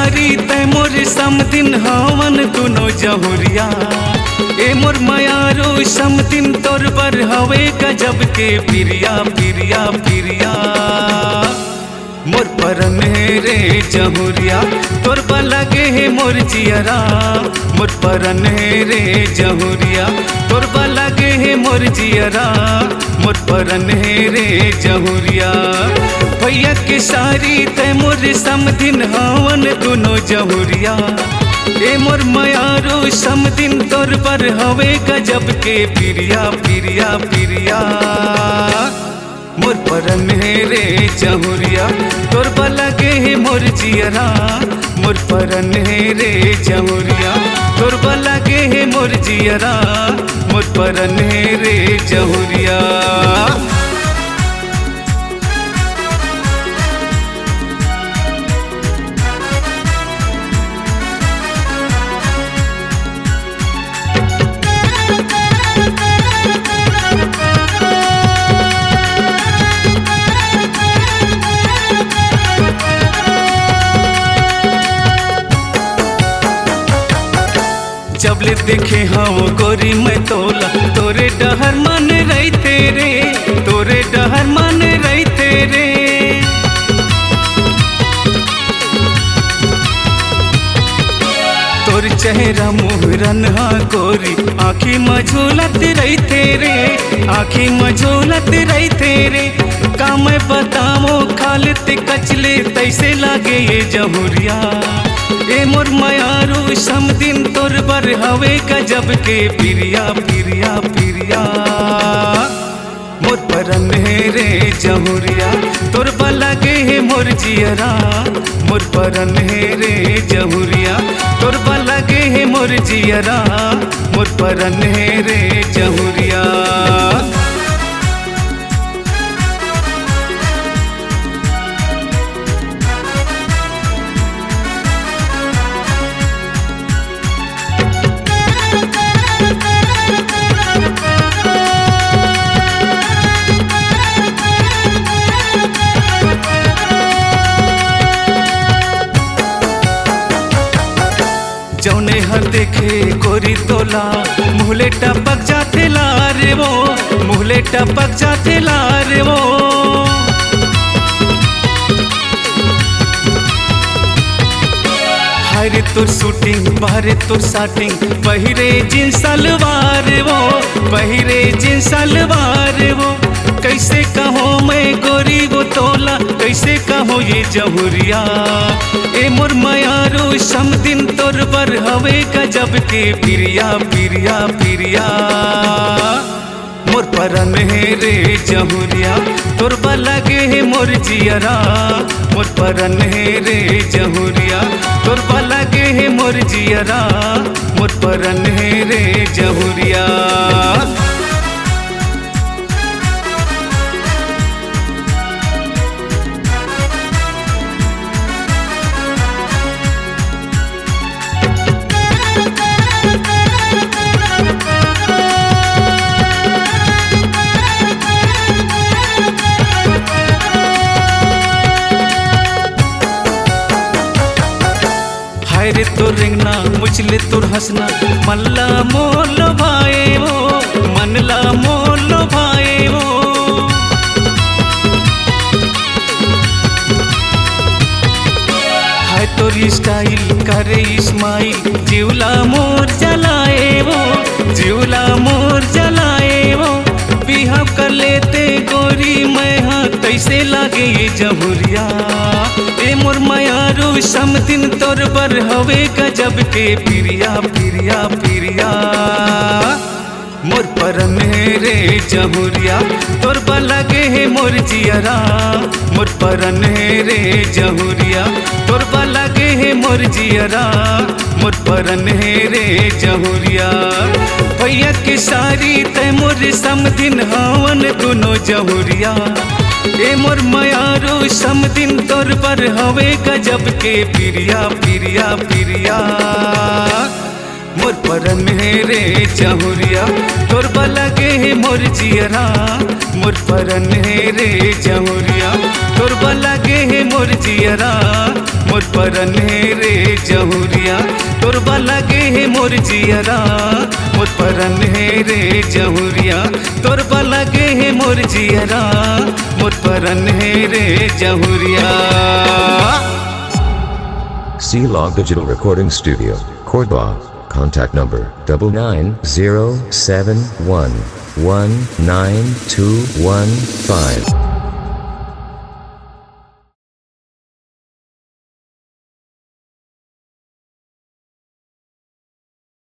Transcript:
सारी तय मोर समदिन हवन दुनो जहुरिया। ए मोर मायारो समदिन तोर बर हवे गजब के पिरिया पिरिया पिरिया। मोर परन रे जहुरिया तोर लगे है मोर जियरा। मोर परन रे जहुरिया तोर लगे है मोर जियरा। मोर परन रे जहुरिया भैया के सारी तय मोर समदिन हवन दुनो जहुरिया। ए मोर मायारो समदिन तोर पर हवे गजब के पिरिया पिरिया पिरिया। मोर परन रे जहुरिया तोर लगे है मोर जियरा। मोर परन रे जहुरिया तोर लगे है मोर जियरा। मोर परन रे जहुरिया। जबले देखे हाँ गोरी मैं तोला तोरे डहर मन रही तेरे। तोरे डहर मन रही तेरे। तोर चेहरा मुहरन हाँ गोरी आँखी मझोलत रही तेरे। आँखी मझोलत रही तेरे। का मैं बताओ खालते कचले तैसे लागे ये जहुरिया। ए मोर मायारो समदिन तोर बर हवे गजब के पिरिया पिरिया पिरिया। मोर परन रे जहुरिया तोर लगे है मोर जियरा। मोर परन रे जहुरिया तोर लगे है मोर जियरा। मोर परन रे जहुरिया। जौने हर देखे गोरी तोला मुहले टपक जाते लारे वो। मुहले टपक जाते लारे वो। हरे तुर शूटिंग बाहरे तुर साटिंग पहिरे जिन सलवार वो। पहिरे जिन सलवार वो। कैसे कहो मैं गोरी वो तोला कैसे कहो ये जहुरिया। ए मोर मायारो समदिन तोर बर हवे गजब के पिरिया पिरिया पिरिया। मोर परन रे जहुरिया तोर लगे है मोर जियरा। मोर परन रे जहुरिया तोर लगे है मोर जियरा। मोर परन रे जहुरिया। हायरे तोर रेंगना मुचले तोर हंसना मनला मोल भाए वो। मनला मोल भाए वो। हाय तोरी स्टाइल करे इस्माइल जीवला मोर जलाए वो। जीवला मोर जलाए वो। बिहाव कर लेते गोरी मैं हाँ कैसे लागे ये जहुरिया। ए मोर मायारो समदिन तोर बर हवे गजब के पिरिया पिरिया पिरिया। मोर परन रे जहुरिया तोर लगे है मोर जियरा। मोर परन रे जहुरिया तोर लगे है मोर जियरा। मोर परन रे जहुरिया भैया के सारी तय मोर समदिन हवन दुनो जहुरिया। ए मोर मायारो समदिन तोर पर हवे गजब के पिरिया पिरिया पिरिया। मोर परन रे जहुरिया तोर लगे है मोर जियरा। मोर परन रे जहुरिया तोरबा लगे है मोर जियरा मोर परन है रे जहुरिया तोरबा लगे है मोर जियरा मोर परन है रे जहुरिया तोरबा लगे है मोर जियरा मोर परन है रे जहुरिया। C-Log Digital Recording Studio, Cordoba. Contact number 9907119215.